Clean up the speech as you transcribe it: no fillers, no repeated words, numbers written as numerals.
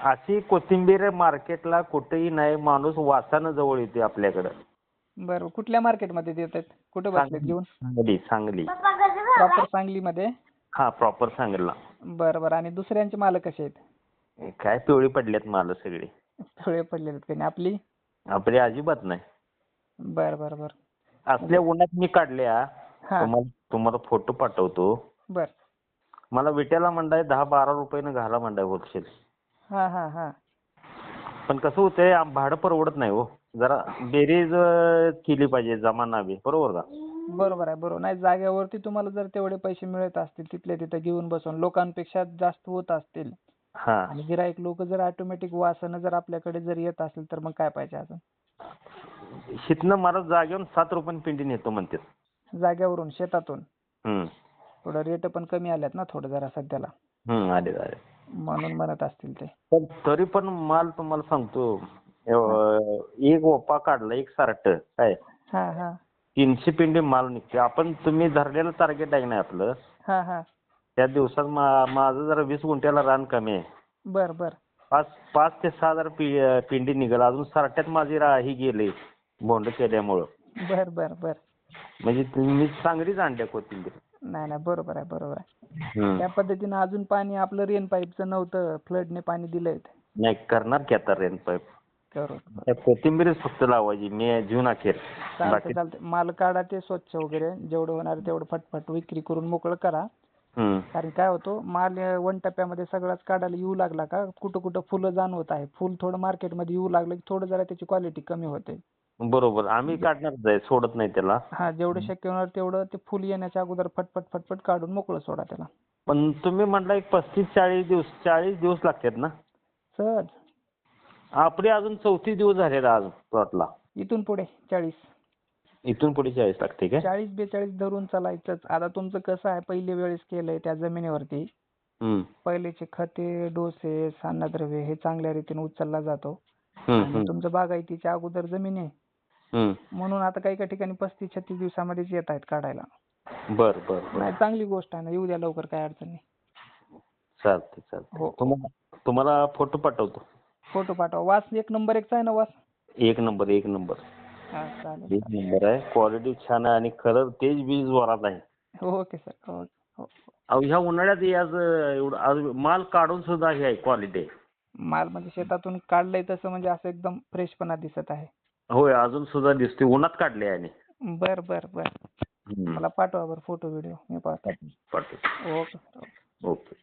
अशी कोथिंबीर मार्केटला कुठेही नाही, माणूस वासानं जवळ येते आपल्याकडं. बरं, कुठल्या मार्केटमध्ये देतात? कुठे बसलेत घेऊन? सांगली. प्रॉपर सांगलीमध्ये? हा, प्रॉपर सांगलीला. बरं बरं. आणि दुसऱ्यांचे माल कसे आहेत? काय पिवळी पडल्यात माल सगळी. पिवळे पडलेले आहेत का नाही? आपली? आपली अजिबात नाही. बरं बरं बरं. असल्या उन्हात मी काढल्या. हा. तुम्हाला फोटो पाठवतो. बरं. मला विट्याला म्हणताय 10-12 रुपयानं घाला म्हणताय होलसेल. हा हा हा. पण कसं होतंय, भाडं परवडत नाही हो. जरा बेरीज केली पाहिजे, जमाना बी. बरोबर का? बरोबर आहे, बरोबर. नाही, जागेवरती तुम्हाला जर तेवढे पैसे मिळत असतील तिथल्या तिथं घेऊन बसून, लोकांपेक्षा जास्त होत असतील हा. आणि गिराईक लोक जर ऑटोमॅटिक वासानं जर आपल्याकडे जर येत असेल तर मग काय पाहिजे अजून? हिथनं मला जागेवर 7 रुपयाने पिंडी नेतो म्हणतात. जागेवरून, शेतातून? हम्म. थोडं रेट पण कमी आल्यात ना थोडं जरा सध्याला, आले. म्हणून म्हणत असतील ते. पण तरी पण माल तुम्हाला सांगतो, एक ओपा काढला, एक सार्ट काय हा हा 300 पिंडी माल निघते. तुम्ही धरलेलं टार्गेट आहे ना आपलं, हा हा. त्या दिवसात माझं जरा 20 गुंठ्याला रान कमी आहे. बर बर. 5 ते 6 हजार पिंडी निघाल. अजून सारट्यात माझी ही गेली बोंड केल्यामुळं. बर बर बर. म्हणजे मी चांगलीच आणल्या कोथिंबीर. नाही नाही, बरोबर आहे, बरोबर आहे. त्या पद्धतीनं अजून पाणी आपलं रेन पाईपचं नव्हतं, फ्लडने पाणी दिलंय. नाही, करणार की आता रेन पाईप. करू. कोथिंबीरच फक्त लावायची मे जून अखेर. चालतंय चालतंय. माल काढा ते स्वच्छ वगैरे, जेवढं होणार तेवढं फटफट विक्री करून मोकळं करा. कारण काय होतं, माल 1 टप्प्यामध्ये सगळाच काढायला येऊ लागला का कुठं कुठं फुलं जाणवत आहे. फुल थोडं मार्केटमध्ये येऊ लागलं की थोडं जरा त्याची क्वालिटी कमी होते. बरोबर, आम्ही काढणारच आहे, सोडत नाही त्याला. हा, जेवढं शक्य होणार तेवढं ते फुल येण्याच्या अगोदर फटफट फटफट काढून मोकळं सोडा त्याला. पण तुम्ही म्हटलं एक 35-40 दिवस लागतात ना? सहज. आपले अजून 34 दिवस झाले आज प्लॉटला. इथून पुढे 40. इथून पुढे 40 लागते काय? 40-42 धरून चालायचंच. आता तुमचं कसं आहे, पहिल्या वेळेस केलंय त्या जमिनीवरती, पहिलेचे खते, डोसेस, अन्नद्रव्य हे चांगल्या रीतीने उचलला जातो. आणि तुमचं बागायतीच्या अगोदर जमीन आहे, म्हणून आता काही काही ठिकाणी 35-36 दिवसामध्येच येत आहेत काढायला. बर बर. नाही, चांगली गोष्ट आहे ना, येऊ द्या लवकर, काय अडचण नाही. चालते. हो. तुम्हाला फोटो पाठवतो. फोटो पाठवा. वास 1 नंबर 1चा आहे ना वास? 1 नंबर. हा, चालेल. 1 नंबर आहे. क्वालिटी छान आहे आणि कलर तेज बीज जोरात आहे. Okay sir. ओके. हो. अहो, ह्या उन्हाळ्यात एवढं आज माल काढून सुद्धा ही आहे क्वालिटी. माल म्हणजे शेतातून काढलंय तसं, म्हणजे असं एकदम फ्रेशपणा दिसत आहे. होय, अजून सुद्धा दिसते. उन्हात काढले आहे. बर बर बर. मला पाठवा बरं फोटो व्हिडिओ, मी पाहतो. पाठवतो. ओके. ओके.